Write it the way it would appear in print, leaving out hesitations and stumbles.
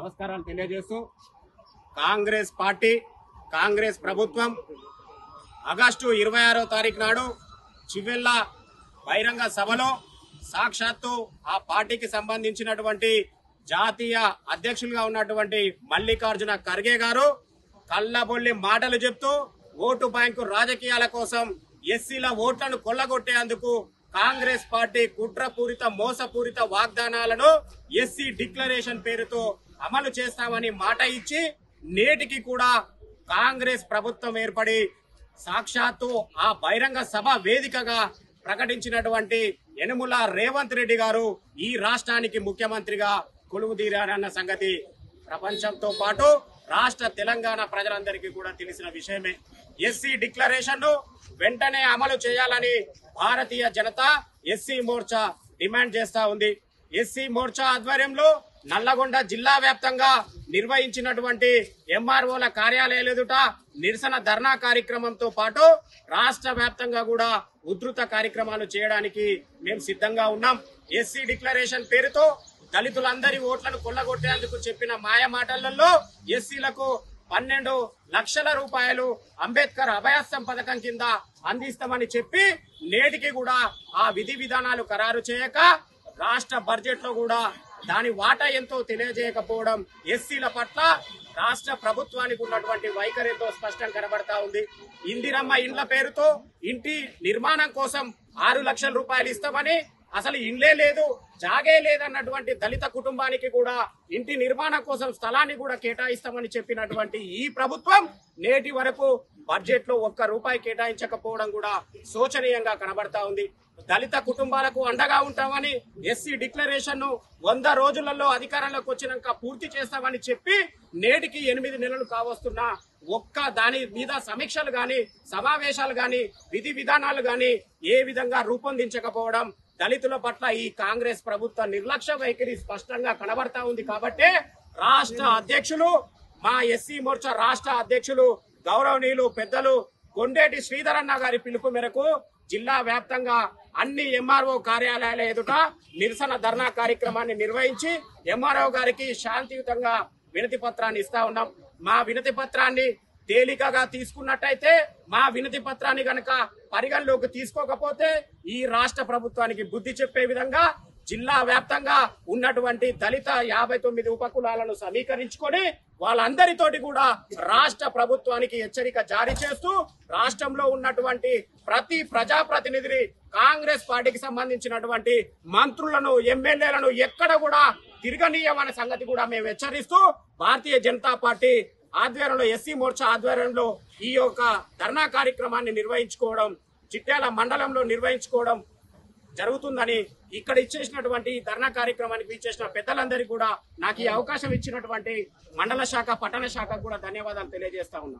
నమస్కారాలు తెలియజేస్తూ కాంగ్రెస్ పార్టీ కాంగ్రెస్ ప్రభుత్వం ఆగస్టు 26వ తారీఖు నాడు చివెల్ల బహిరంగ సభలో సాక్షాత్తు ఆ పార్టీకి సంబంధించినటువంటి జాతీయ అధ్యక్షులుగా ఉన్నటువంటి మల్లికార్జున ఖర్గే గారు కళ్ళబొల్లి మాటలు చెప్తూ ఓటు బ్యాంకు రాజకీయాల కోసం ఎస్సీల ఓట్లను కొల్లగొట్టేందుకు కాంగ్రెస్ పార్టీ కుట్రపూరిత మోసపూరిత వాగ్దానాలను ఎస్సీ డిక్లరేషన్ పేరుతో అమలు చేస్తామని మాట ఇచ్చి నేటికి కూడా కాంగ్రెస్ ప్రభుత్వం ఏర్పడి సాక్షాత్తు ఆ బహిరంగ సభ వేదికగా ప్రకటించినటువంటి యనుమల రేవంత్ రెడ్డి గారు ఈ రాష్ట్రానికి ముఖ్యమంత్రిగా కొలువుదీరారన్న సంగతి ప్రపంచంతో పాటు రాష్ట్ర తెలంగాణ ప్రజలందరికీ కూడా తెలిసిన విషయమే. ఎస్సీ డిక్లరేషన్ ను వెంటనే అమలు చేయాలని భారతీయ జనతా ఎస్సీ మోర్చా డిమాండ్ చేస్తా ఉంది. ఎస్సీ మోర్చా ఆధ్వర్యంలో నల్లగొండ జిల్లా వ్యాప్తంగా నిర్వహించినటువంటి ఎంఆర్ఓల కార్యాలయాల ఎదుట నిరసన ధర్నా కార్యక్రమంతో పాటు రాష్ట్ర వ్యాప్తంగా కూడా ఉధృత కార్యక్రమాలు చేయడానికి మేము సిద్ధంగా ఉన్నాం. ఎస్సీ డిక్లరేషన్ పేరుతో దళితులందరి ఓట్లను కొల్లగొట్టేందుకు చెప్పిన మాయ మాటలలో ఎస్సీలకు 12 లక్షల రూపాయలు అంబేద్కర్ అభయాస్తం పథకం కింద అందిస్తామని చెప్పి నేటికి కూడా ఆ విధి విధానాలు ఖరారు చేయక రాష్ట్ర బడ్జెట్ లో కూడా దాని వాటా ఎంతో తెలియజేయకపోవడం ఎస్సీల పట్ల రాష్ట్ర ప్రభుత్వానికి ఉన్నటువంటి వైఖరి ఎంతో స్పష్టంగా కనబడతా ఉంది. ఇందిరమ్మ ఇండ్ల పేరుతో ఇంటి నిర్మాణం కోసం 6 లక్షల రూపాయలు ఇస్తామని అసలు ఇండ్లే లేదు జాగే లేదన్నటువంటి దళిత కుటుంబానికి కూడా ఇంటి నిర్మాణం కోసం స్థలాన్ని కూడా కేటాయిస్తామని చెప్పినటువంటి ఈ ప్రభుత్వం నేటి వరకు బడ్జెట్ లో 1 రూపాయి కేటాయించకపోవడం కూడా శోచనీయంగా కనబడతా ఉంది. దళిత కుటుంబాలకు అండగా ఉంటామని ఎస్సీ డిక్లరేషన్ ను 100 రోజులలో అధికారంలోకి వచ్చినాక పూర్తి చేస్తామని చెప్పి నేటికి 8 నెలలు కావస్తున్నా ఒక్క దాని మీద సమీక్షలు గాని సమావేశాలు గాని విధి విధానాలు గాని ఏ విధంగా రూపొందించకపోవడం దళితుల పట్ల ఈ కాంగ్రెస్ ప్రభుత్వ నిర్లక్ష్య వైఖరి స్పష్టంగా కనబడతా ఉంది. కాబట్టి రాష్ట్ర అధ్యక్షులు మా ఎస్సీ మోర్చా రాష్ట్ర అధ్యక్షులు గౌరవనీయులు పెద్దలు కొండేటి శ్రీధరన్న గారి పిలుపు మేరకు జిల్లా వ్యాప్తంగా అన్ని ఎంఆర్ఓ కార్యాలయాల ఎదుట నిరసన ధర్నా కార్యక్రమాన్ని నిర్వహించి ఎంఆర్ఓ గారికి శాంతియుతంగా వినతి పత్రాన్ని ఇస్తా ఉన్నాం. మా వినతి పత్రాన్ని తేలికగా తీసుకున్నట్టయితే మా వినతి పత్రాన్ని గనక పరిగణలోకి తీసుకోకపోతే ఈ రాష్ట్ర ప్రభుత్వానికి బుద్ధి చెప్పే విధంగా జిల్లా వ్యాప్తంగా ఉన్నటువంటి దళిత 59 ఉపకులాలను సమీకరించుకొని వాళ్ళందరితోటి కూడా రాష్ట్ర ప్రభుత్వానికి హెచ్చరిక జారీ చేస్తూ రాష్ట్రంలో ఉన్నటువంటి ప్రతి ప్రజాప్రతినిధిని కాంగ్రెస్ పార్టీకి సంబంధించినటువంటి మంత్రులను ఎమ్మెల్యేలను ఎక్కడ కూడా తిరగనీయమనే సంగతి కూడా మేము హెచ్చరిస్తూ భారతీయ జనతా పార్టీ ఆధ్వర్యంలో ఎస్సీ మోర్చా ఆధ్వర్యంలో ఈ యొక్క ధర్నా కార్యక్రమాన్ని నిర్వహించుకోవడం చిట్యాల మండలంలో నిర్వహించుకోవడం జరుగుతుందని ఇక్కడ ఇచ్చేసినటువంటి ధర్నా కార్యక్రమానికి ఇచ్చేసిన పెద్దలందరికీ కూడా నాకు ఈ అవకాశం ఇచ్చినటువంటి మండల శాఖ పట్టణ శాఖ కూడా ధన్యవాదాలు తెలియజేస్తా ఉన్నా.